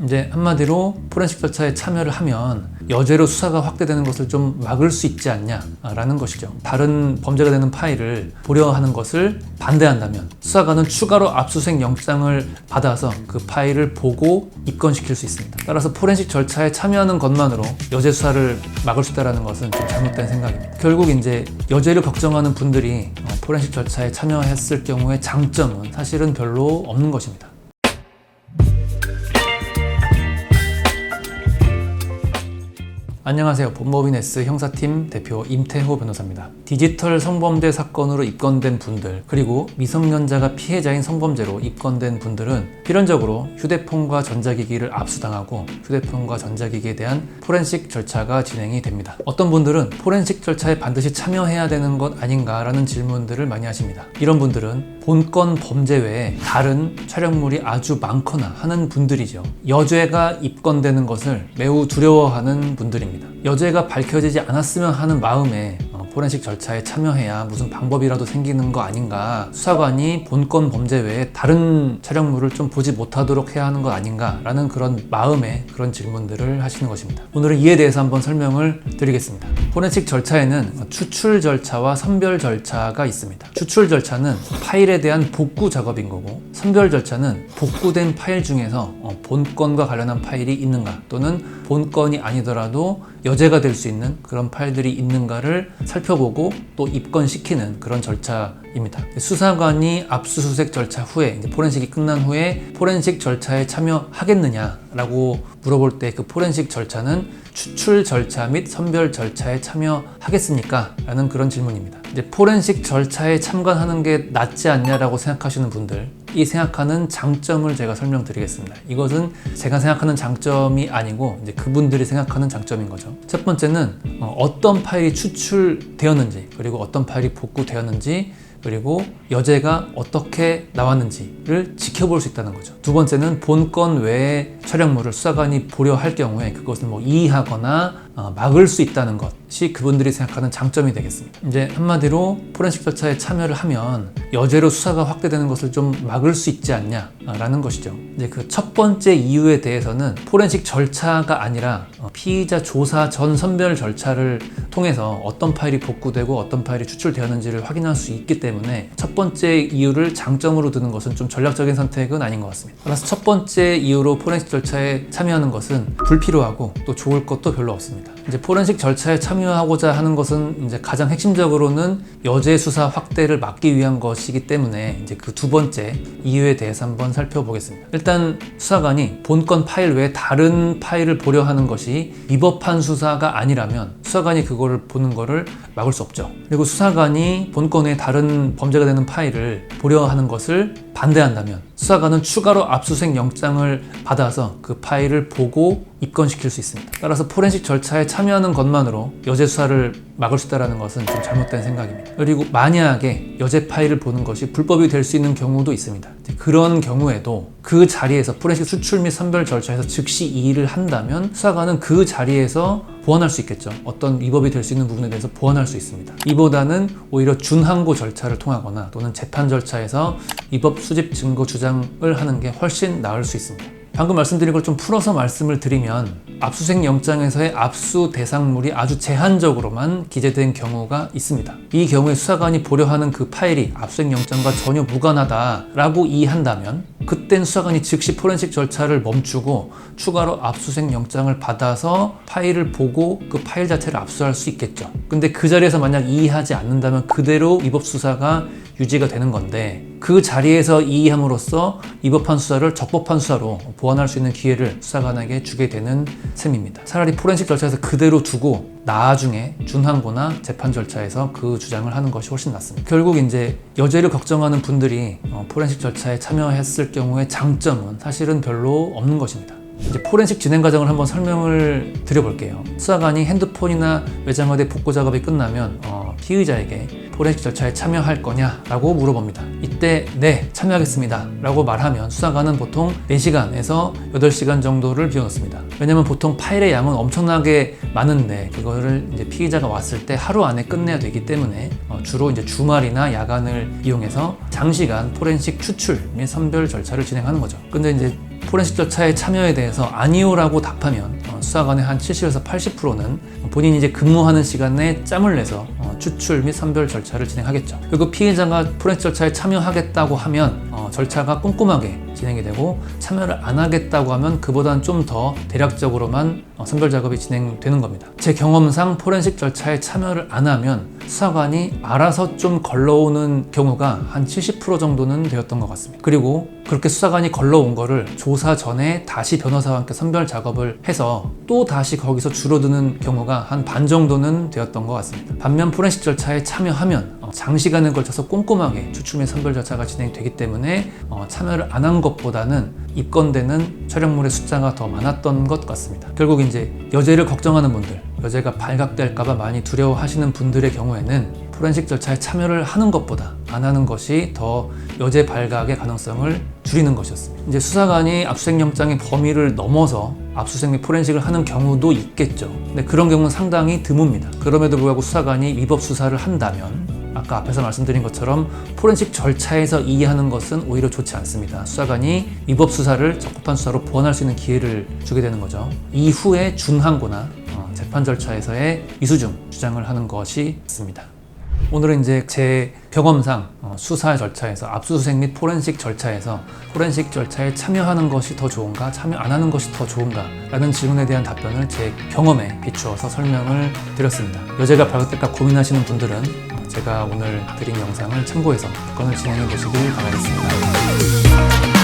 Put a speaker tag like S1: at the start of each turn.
S1: 이제 한마디로 포렌식 절차에 참여를 하면 여죄로 수사가 확대되는 것을 좀 막을 수 있지 않냐라는 것이죠. 다른 범죄가 되는 파일을 보려 하는 것을 반대한다면 수사관은 추가로 압수수색 영장을 받아서 그 파일을 보고 입건시킬 수 있습니다. 따라서 포렌식 절차에 참여하는 것만으로 여죄 수사를 막을 수 있다는 것은 좀 잘못된 생각입니다. 결국 이제 여죄를 걱정하는 분들이 포렌식 절차에 참여했을 경우의 장점은 사실은 별로 없는 것입니다. 안녕하세요. 법무법인 S 형사팀 대표 임태호 변호사입니다. 디지털 성범죄 사건으로 입건된 분들, 그리고 미성년자가 피해자인 성범죄로 입건된 분들은 필연적으로 휴대폰과 전자기기를 압수당하고 휴대폰과 전자기기에 대한 포렌식 절차가 진행이 됩니다. 어떤 분들은 포렌식 절차에 반드시 참여해야 되는 것 아닌가라는 질문들을 많이 하십니다. 이런 분들은 본건 범죄 외에 다른 촬영물이 아주 많거나 하는 분들이죠. 여죄가 입건되는 것을 매우 두려워하는 분들입니다. 여죄가 밝혀지지 않았으면 하는 마음에 포렌식 절차에 참여해야 무슨 방법이라도 생기는 거 아닌가, 수사관이 본건 범죄 외에 다른 촬영물을 좀 보지 못하도록 해야 하는 거 아닌가 라는 그런 마음에 그런 질문들을 하시는 것입니다. 오늘은 이에 대해서 한번 설명을 드리겠습니다. 포렌식 절차에는 추출 절차와 선별 절차가 있습니다. 추출 절차는 파일에 대한 복구 작업인 거고, 선별 절차는 복구된 파일 중에서 본건과 관련한 파일이 있는가, 또는 본건이 아니더라도 여죄가 될 수 있는 그런 파일들이 있는가를 살펴보고 또 입건시키는 그런 절차입니다. 수사관이 압수수색 절차 후에, 이제 포렌식이 끝난 후에 포렌식 절차에 참여하겠느냐라고 물어볼 때 그 포렌식 절차는 추출 절차 및 선별 절차에 참여하겠습니까? 라는 그런 질문입니다. 이제 포렌식 절차에 참관하는 게 낫지 않냐라고 생각하시는 분들, 이 생각하는 장점을 제가 설명드리겠습니다. 이것은 제가 생각하는 장점이 아니고 이제 그분들이 생각하는 장점인 거죠. 첫 번째는 어떤 파일이 추출되었는지, 그리고 어떤 파일이 복구되었는지, 그리고 여죄가 어떻게 나왔는지를 지켜볼 수 있다는 거죠. 두 번째는 본건 외의 촬영물을 수사관이 보려 할 경우에 그것을 이의하거나 막을 수 있다는 것이 그분들이 생각하는 장점이 되겠습니다. 이제 한마디로 포렌식 절차에 참여를 하면 여죄로 수사가 확대되는 것을 좀 막을 수 있지 않냐라는 것이죠. 이제 그 첫 번째 이유에 대해서는 포렌식 절차가 아니라 피의자 조사 전 선별 절차를 통해서 어떤 파일이 복구되고 어떤 파일이 추출되었는지를 확인할 수 있기 때문에 첫 번째 이유를 장점으로 드는 것은 좀 전략적인 선택은 아닌 것 같습니다. 따라서 첫 번째 이유로 포렌식 절차에 참여하는 것은 불필요하고 또 좋을 것도 별로 없습니다. 이제 포렌식 절차에 참여하고자 하는 것은 이제 가장 핵심적으로는 여죄 수사 확대를 막기 위한 것이기 때문에 이제 그 두 번째 이유에 대해서 한번 살펴보겠습니다. 일단 수사관이 본건 파일 외에 다른 파일을 보려 하는 것이 위법한 수사가 아니라면 수사관이 그거를 보는 거를 막을 수 없죠. 그리고 수사관이 본건 외에 다른 범죄가 되는 파일을 보려 하는 것을 반대한다면 수사관은 추가로 압수수색 영장을 받아서 그 파일을 보고 입건시킬 수 있습니다. 따라서 포렌식 절차에 참여하는 것만으로 여죄 수사를 막을 수 있다는 것은 좀 잘못된 생각입니다. 그리고 만약에 여죄 파일을 보는 것이 불법이 될 수 있는 경우도 있습니다. 그런 경우에도 그 자리에서 포렌식 수출 및 선별 절차에서 즉시 이의를 한다면 수사관은 그 자리에서 보완할 수 있겠죠. 어떤 위법이 될 수 있는 부분에 대해서 보완할 수 있습니다. 이보다는 오히려 준항고 절차를 통하거나 또는 재판 절차에서 위법 수집 증거 주장을 하는 게 훨씬 나을 수 있습니다. 방금 말씀드린 걸 좀 풀어서 말씀을 드리면 압수수색 영장에서의 압수 대상물이 아주 제한적으로만 기재된 경우가 있습니다. 이 경우에 수사관이 보려 하는 그 파일이 압수수색 영장과 전혀 무관하다라고 이해한다면 그땐 수사관이 즉시 포렌식 절차를 멈추고 추가로 압수수색 영장을 받아서 파일을 보고 그 파일 자체를 압수할 수 있겠죠. 근데 그 자리에서 만약 이의하지 않는다면 그대로 위법 수사가 유지가 되는 건데, 그 자리에서 이의함으로써 위법한 수사를 적법한 수사로 보완할 수 있는 기회를 수사관에게 주게 되는 셈입니다. 차라리 포렌식 절차에서 그대로 두고 나중에 준항고나 재판 절차에서 그 주장을 하는 것이 훨씬 낫습니다. 결국 이제 여죄를 걱정하는 분들이 포렌식 절차에 참여했을 경우의 장점은 사실은 별로 없는 것입니다. 이제 포렌식 진행 과정을 한번 설명을 드려볼게요. 수사관이 핸드폰이나 외장하드의 복구 작업이 끝나면 피의자에게 포렌식 절차에 참여할 거냐라고 물어봅니다. 이때 네, 참여하겠습니다 라고 말하면 수사관은 보통 4시간에서 8시간 정도를 비워놓습니다. 왜냐면 보통 파일의 양은 엄청나게 많은데 그거를 이제 피의자가 왔을 때 하루 안에 끝내야 되기 때문에 주로 이제 주말이나 야간을 이용해서 장시간 포렌식 추출 및 선별 절차를 진행하는 거죠. 근데 이제 포렌식 절차에 참여에 대해서 아니오라고 답하면 수사관의 한 70에서 80%는 본인이 이제 근무하는 시간에 짬을 내서 추출 및 선별 절차를 진행하겠죠. 그리고 피해자가 포렌식 절차에 참여하겠다고 하면 절차가 꼼꼼하게 진행이 되고, 참여를 안 하겠다고 하면 그보다는 좀 더 대략적으로만 선별 작업이 진행되는 겁니다. 제 경험상 포렌식 절차에 참여를 안 하면 수사관이 알아서 좀 걸러오는 경우가 한 70% 정도는 되었던 것 같습니다. 그리고 그렇게 수사관이 걸러온 거를 조사 전에 다시 변호사와 함께 선별 작업을 해서 또 다시 거기서 줄어드는 경우가 한 반 정도는 되었던 것 같습니다. 반면 포렌식 절차에 참여하면 장시간에 걸쳐서 꼼꼼하게 추출 및 선별 절차가 진행되기 때문에 참여를 안 한 것보다는 입건되는 촬영물의 숫자가 더 많았던 것 같습니다. 결국 이제 여죄를 걱정하는 분들, 여죄가 발각될까봐 많이 두려워하시는 분들의 경우에는 포렌식 절차에 참여를 하는 것보다 안 하는 것이 더 여죄 발각의 가능성을 줄이는 것이었습니다. 이제 수사관이 압수수색 영장의 범위를 넘어서 압수수색 및 포렌식을 하는 경우도 있겠죠. 근데 그런 경우는 상당히 드뭅니다. 그럼에도 불구하고 수사관이 위법 수사를 한다면 아까 앞에서 말씀드린 것처럼 포렌식 절차에서 이해하는 것은 오히려 좋지 않습니다. 수사관이 위법 수사를 적법한 수사로 보완할 수 있는 기회를 주게 되는 거죠. 이후에 준항고나 재판 절차에서의 이수중 주장을 하는 것이 있습니다. 오늘은 이제 제 경험상 수사 절차에서 압수수색 및 포렌식 절차에서 포렌식 절차에 참여하는 것이 더 좋은가, 참여 안 하는 것이 더 좋은가 라는 질문에 대한 답변을 제 경험에 비추어서 설명을 드렸습니다. 여죄가 발각될까 고민하시는 분들은 제가 오늘 드린 영상을 참고해서 건을 진행해 보시길 바라겠습니다.